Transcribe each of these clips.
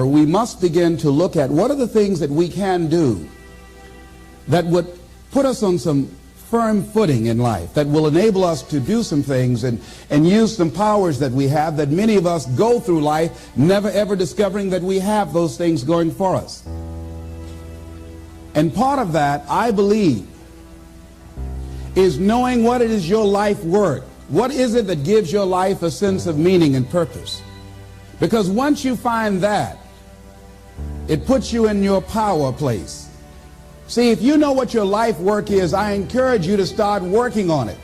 We must begin to look at what are the things that we can do that would put us on some firm footing in life, that will enable us to do some things and use some powers that we have, that many of us go through life never ever discovering that we have those things going for us. And part of that, I believe, is knowing what it is your life worth. What is it that gives your life a sense of meaning and purpose? Because once you find that, it puts you in your power place. See, if you know what your life work is, I encourage you to start working on it.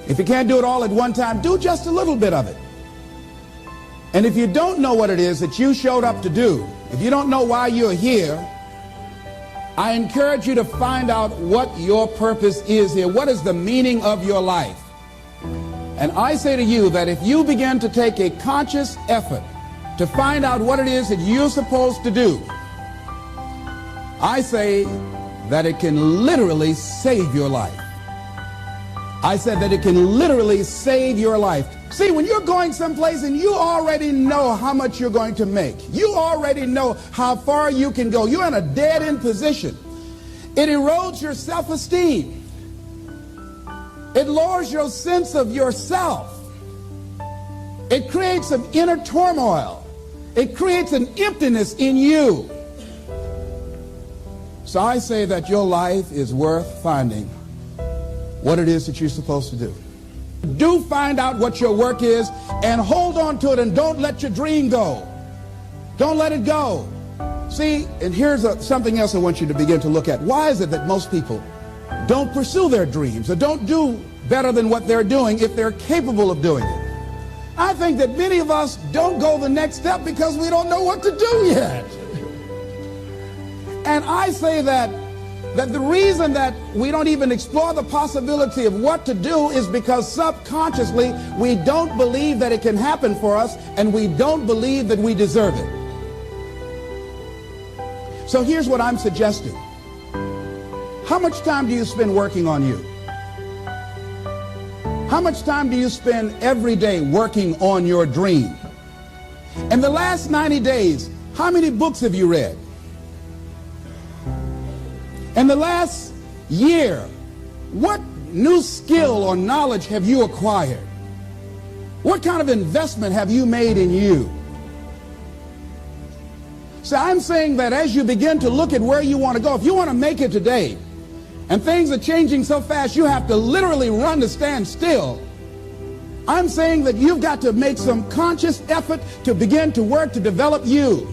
If you can't do it all at one time, do just a little bit of it. And if you don't know what it is that you showed up to do, if you don't know why you're here, I encourage you to find out what your purpose is here. What is the meaning of your life? And I say to you that if you begin to take a conscious effort to find out what it is that you're supposed to do, I say that it can literally save your life. I said that it can literally save your life. See, when you're going someplace and you already know how much you're going to make, you already know how far you can go, you're in a dead-end position, it erodes your self-esteem. It lowers your sense of yourself. It creates some inner turmoil. It creates an emptiness in you. So I say that your life is worth finding what it is that you're supposed to do. Do find out what your work is and hold on to it, and don't let your dream go. Don't let it go. See, and here's something else I want you to begin to look at. Why is it that most people don't pursue their dreams or don't do better than what they're doing if they're capable of doing it? I think that many of us don't go the next step because we don't know what to do yet. And I say that the reason that we don't even explore the possibility of what to do is because subconsciously we don't believe that it can happen for us, and we don't believe that we deserve it. So here's what I'm suggesting. How much time do you spend working on you? How much time do you spend every day working on your dream? In the last 90 days, how many books have you read? In the last year, what new skill or knowledge have you acquired? What kind of investment have you made in you? So I'm saying that as you begin to look at where you want to go, if you want to make it today, and things are changing so fast you have to literally run to stand still, I'm saying that you've got to make some conscious effort to begin to work to develop you.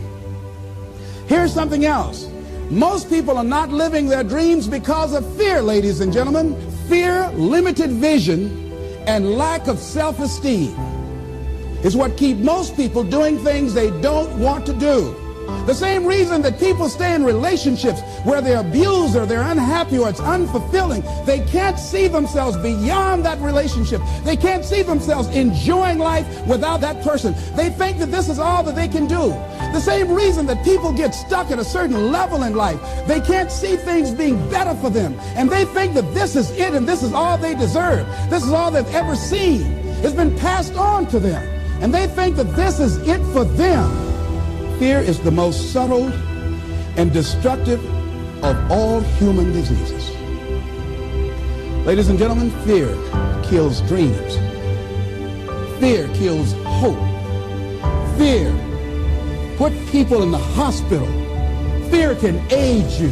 Here's something else. Most people are not living their dreams because of fear, ladies and gentlemen. Fear, limited vision, and lack of self-esteem is what keep most people doing things they don't want to do. The same reason that people stay in relationships where they're abused or they're unhappy or it's unfulfilling, they can't see themselves beyond that relationship. They can't see themselves enjoying life without that person. They think that this is all that they can do. The same reason that people get stuck at a certain level in life, they can't see things being better for them. And they think that this is it and this is all they deserve. This is all they've ever seen. It's been passed on to them. And they think that this is it for them. Fear is the most subtle and destructive of all human diseases. Ladies and gentlemen, fear kills dreams. Fear kills hope. Fear puts people in the hospital. Fear can age you.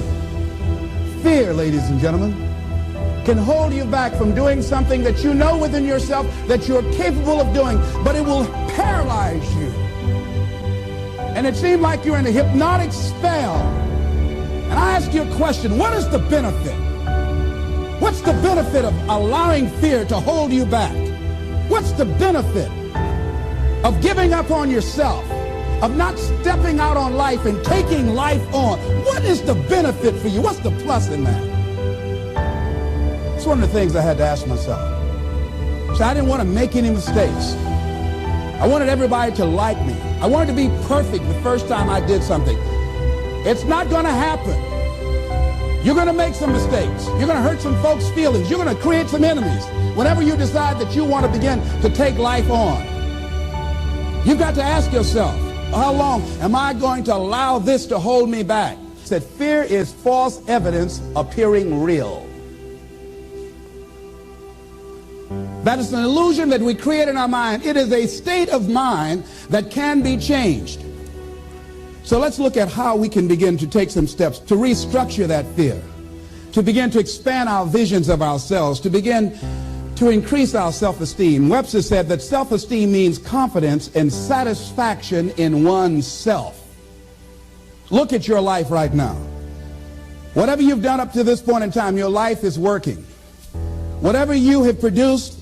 Fear, ladies and gentlemen, can hold you back from doing something that you know within yourself that you're capable of doing, but it will paralyze you. And it seemed like you're in a hypnotic spell. And I ask you a question, what is the benefit? What's the benefit of allowing fear to hold you back? What's the benefit of giving up on yourself, of not stepping out on life and taking life on? What is the benefit for you? What's the plus in that? It's one of the things I had to ask myself. So I didn't want to make any mistakes. I wanted everybody to like me. I wanted to be perfect the first time I did something. It's not going to happen. You're going to make some mistakes. You're going to hurt some folks' feelings. You're going to create some enemies whenever you decide that you want to begin to take life on. You've got to ask yourself, How long am I going to allow this to hold me back? He said, fear is false evidence appearing real. That is an illusion that we create in our mind. It is a state of mind that can be changed. So let's look at how we can begin to take some steps to restructure that fear, to begin to expand our visions of ourselves, to begin to increase our self-esteem. Webster said that self-esteem means confidence and satisfaction in oneself. Look at your life right now. Whatever you've done up to this point in time, your life is working. Whatever you have produced,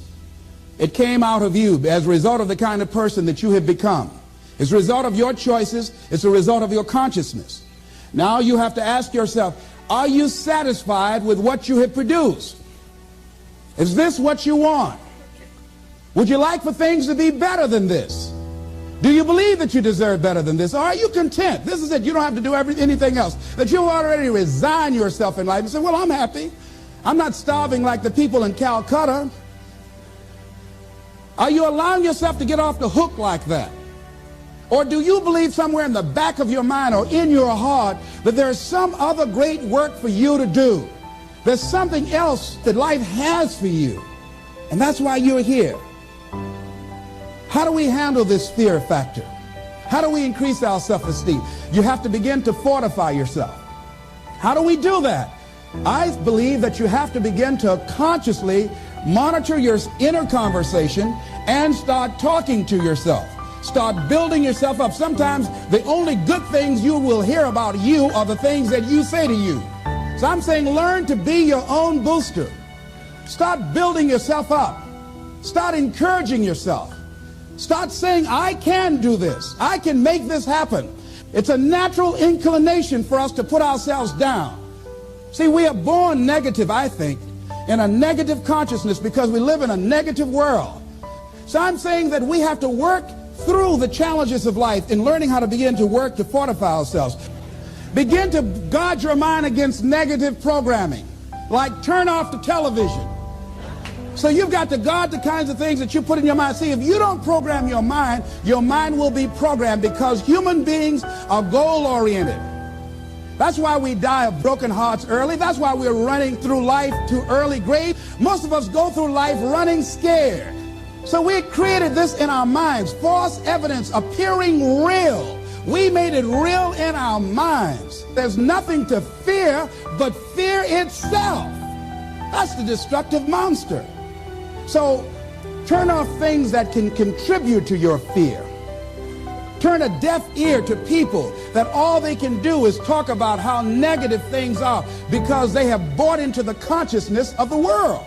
it came out of you as a result of the kind of person that you have become. It's a result of your choices. It's a result of your consciousness. Now you have to ask yourself, are you satisfied with what you have produced? Is this what you want? Would you like for things to be better than this? Do you believe that you deserve better than this? Or are you content? This is it. You don't have to do anything else. That you already resign yourself in life and say, well, I'm happy. I'm not starving like the people in Calcutta. Are you allowing yourself to get off the hook like that? Or do you believe somewhere in the back of your mind or in your heart that there's some other great work for you to do? There's something else that life has for you. And that's why you're here. How do we handle this fear factor? How do we increase our self-esteem? You have to begin to fortify yourself. How do we do that? I believe that you have to begin to consciously monitor your inner conversation and start talking to yourself. Start building yourself up. Sometimes the only good things you will hear about you are the things that you say to you. So I'm saying learn to be your own booster. Start building yourself up. Start encouraging yourself. Start saying, I can do this. I can make this happen. It's a natural inclination for us to put ourselves down. See, we are born negative, I think, in a negative consciousness because we live in a negative world. So I'm saying that we have to work through the challenges of life in learning how to begin to work to fortify ourselves. Begin to guard your mind against negative programming, like turn off the television. So you've got to guard the kinds of things that you put in your mind. See, if you don't program your mind will be programmed because human beings are goal-oriented. That's why we die of broken hearts early. That's why we're running through life to early grave. Most of us go through life running scared. So we created this in our minds, false evidence appearing real. We made it real in our minds. There's nothing to fear but fear itself. That's the destructive monster. So turn off things that can contribute to your fear. Turn a deaf ear to people that all they can do is talk about how negative things are because they have bought into the consciousness of the world.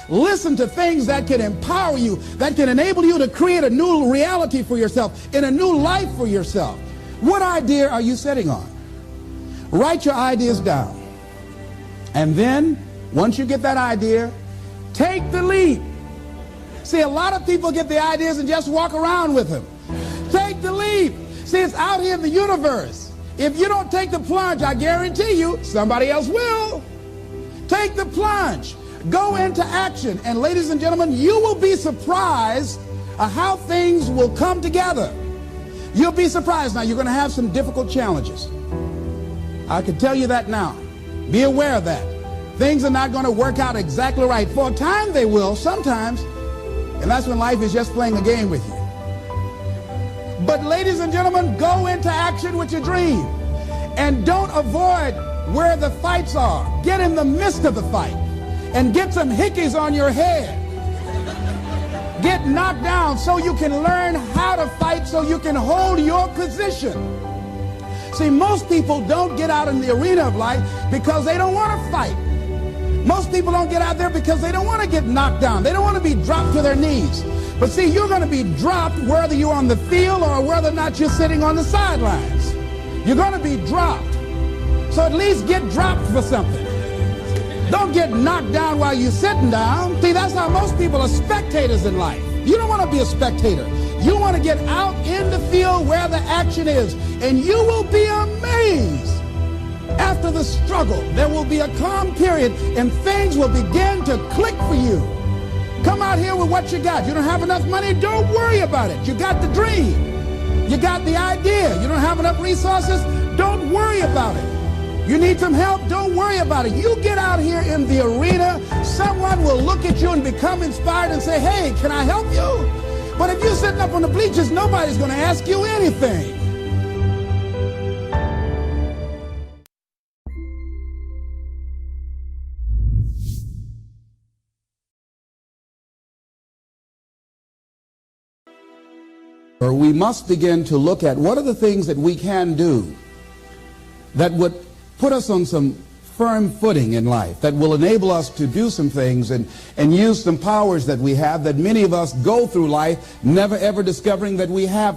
Listen to things that can empower you, that can enable you to create a new reality for yourself, and a new life for yourself. What idea are you sitting on? Write your ideas down. And then, once you get that idea, take the leap. See, a lot of people get the ideas and just walk around with them. Take the leap. See, it's out here in the universe. If you don't take the plunge, I guarantee you, somebody else will. Take the plunge. Go into action. And ladies and gentlemen, you will be surprised at how things will come together. You'll be surprised. Now, you're going to have some difficult challenges. I can tell you that now. Be aware of that. Things are not going to work out exactly right. For a time they will, sometimes. And that's when life is just playing a game with you. But ladies and gentlemen, go into action with your dream. And don't avoid where the fights are. Get in the midst of the fight. And get some hickeys on your head. Get knocked down so you can learn how to fight, so you can hold your position. See, most people don't get out in the arena of life because they don't want to fight. Most people don't get out there because they don't want to get knocked down. They don't want to be dropped to their knees. But see, you're going to be dropped whether you're on the field or whether or not you're sitting on the sidelines. You're going to be dropped. So at least get dropped for something. Don't get knocked down while you're sitting down. See, that's how most people are spectators in life. You don't want to be a spectator. You want to get out in the field where the action is. And you will be amazed. After the struggle, there will be a calm period and things will begin to click for you. Come out here with what you got. You don't have enough money? Don't worry about it. You got the dream. You got the idea. You don't have enough resources? Don't worry about it. You need some help? Don't worry about it. You get out here in the arena, someone will look at you and become inspired and say, hey, can I help you? But if you're sitting up on the bleachers, nobody's going to ask you anything. We must begin to look at what are the things that we can do that would put us on some firm footing in life, that will enable us to do some things and use some powers that we have, that many of us go through life never ever discovering that we have